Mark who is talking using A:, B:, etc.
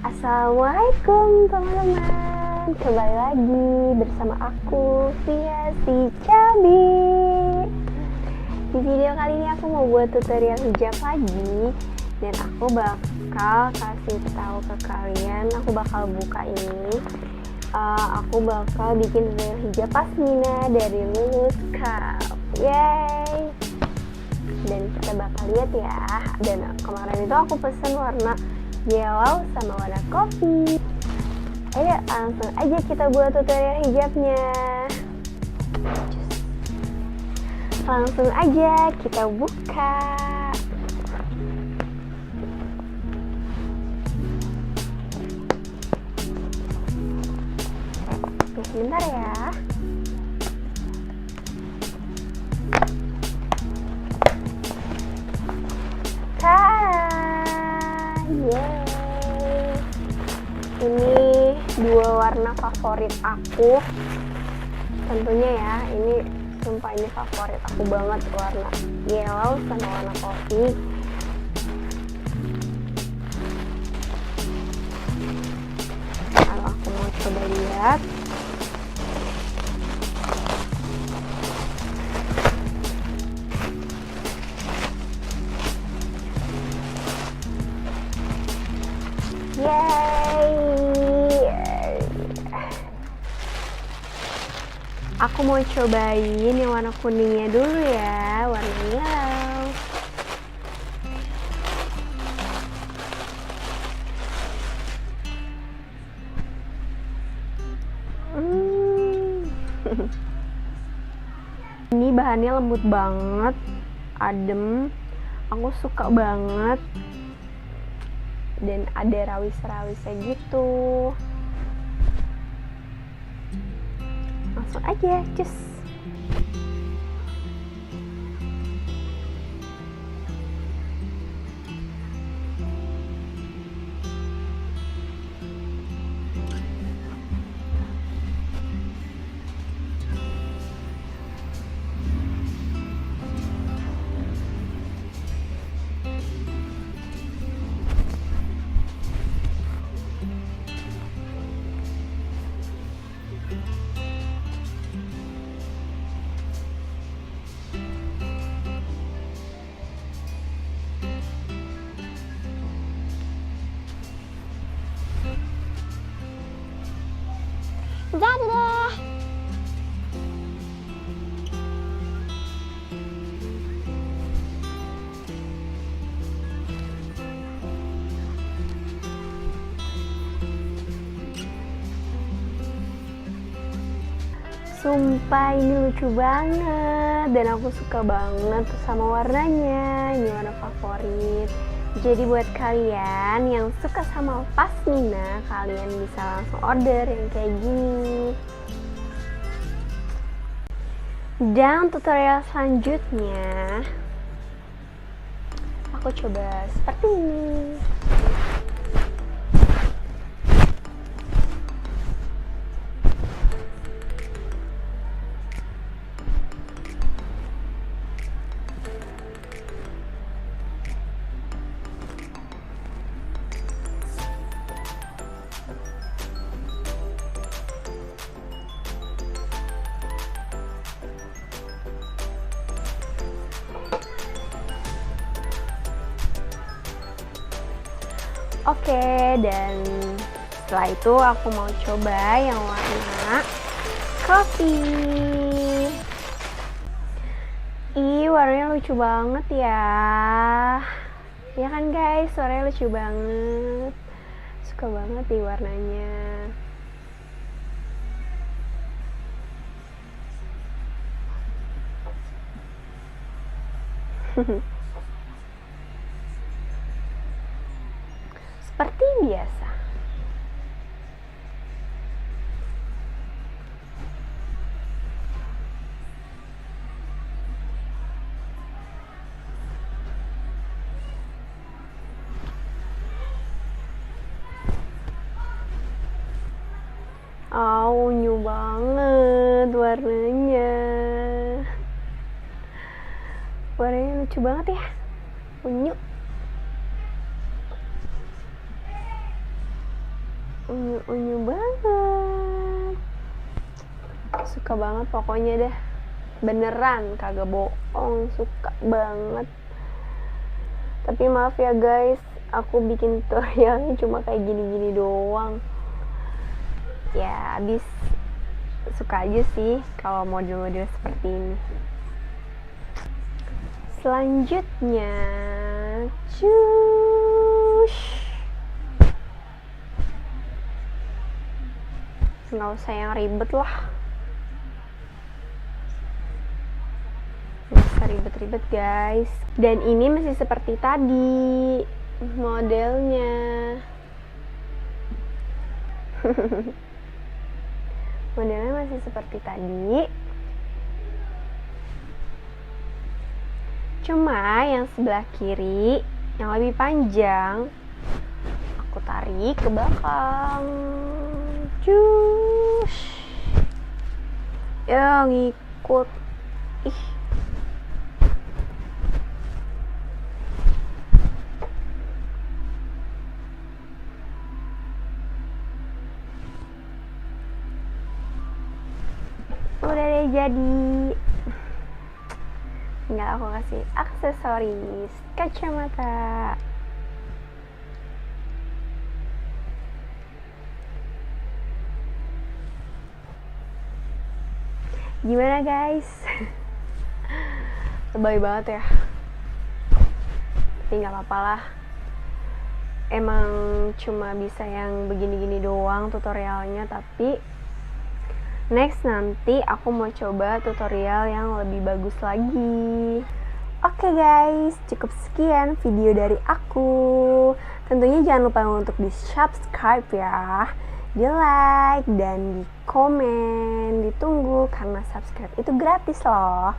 A: Assalamualaikum teman-teman, kembali lagi bersama aku Via si Cabi. Di video kali ini aku mau buat tutorial hijab lagi, dan aku bakal kasih tahu ke kalian, aku bakal buka ini. Aku bakal bikin tutorial hijab pasmina dari Lulus Cup. Yay! Dan kita bakal lihat ya. Dan kemarin itu aku pesen warna yellow sama warna kopi. Ayo langsung aja kita buat tutorial hijabnya. Langsung aja kita buka. Oke, sebentar ya. Ini dua warna favorit aku tentunya ya, ini sumpah ini favorit aku banget, warna yellow sama warna kopi. Kalau aku mau coba lihat, aku mau cobain yang warna kuningnya dulu ya, warna yellow. Ini bahannya lembut banget, adem, aku suka banget, dan ada rawis-rawisnya gitu. Langsung aja, cus. Jadi deh. Sumpah ini lucu banget, dan aku suka banget sama warnanya. Ini warna favorit. Jadi buat kalian yang suka sama pasmina, kalian bisa langsung order yang kayak gini. Dan tutorial selanjutnya aku coba seperti ini. Oke, dan setelah itu aku mau coba yang warna kopi. Ih, warnanya lucu banget ya. Ya kan guys, warnanya lucu banget. Suka banget nih warnanya. Seperti biasa. Unyu banget warnanya. Warnanya lucu banget ya. Unyu. unyu-unyu banget. Suka banget pokoknya deh. Beneran, kagak bohong, suka banget. Tapi maaf ya guys, aku bikin tutorialnya cuma kayak gini-gini doang. Ya, abis suka aja sih kalau model-model seperti ini. Selanjutnya, nggak usah yang ribet lah. Nggak usah ribet-ribet guys. Dan ini masih seperti tadi modelnya. Modelnya masih seperti tadi. Cuma yang sebelah kiri yang lebih panjang aku tarik ke belakang. Ya ngikut. Ih. Udah deh jadi. Tinggal aku kasih aksesoris kacamata. Gimana guys? Lebay banget ya. Tapi gak apa-apa lah. Emang cuma bisa yang begini-gini doang tutorialnya. Tapi next nanti aku mau coba tutorial yang lebih bagus lagi. Oke guys, cukup sekian video dari aku. Tentunya jangan lupa untuk di subscribe ya, di like dan di komen. Ditunggu karena subscribe itu gratis loh.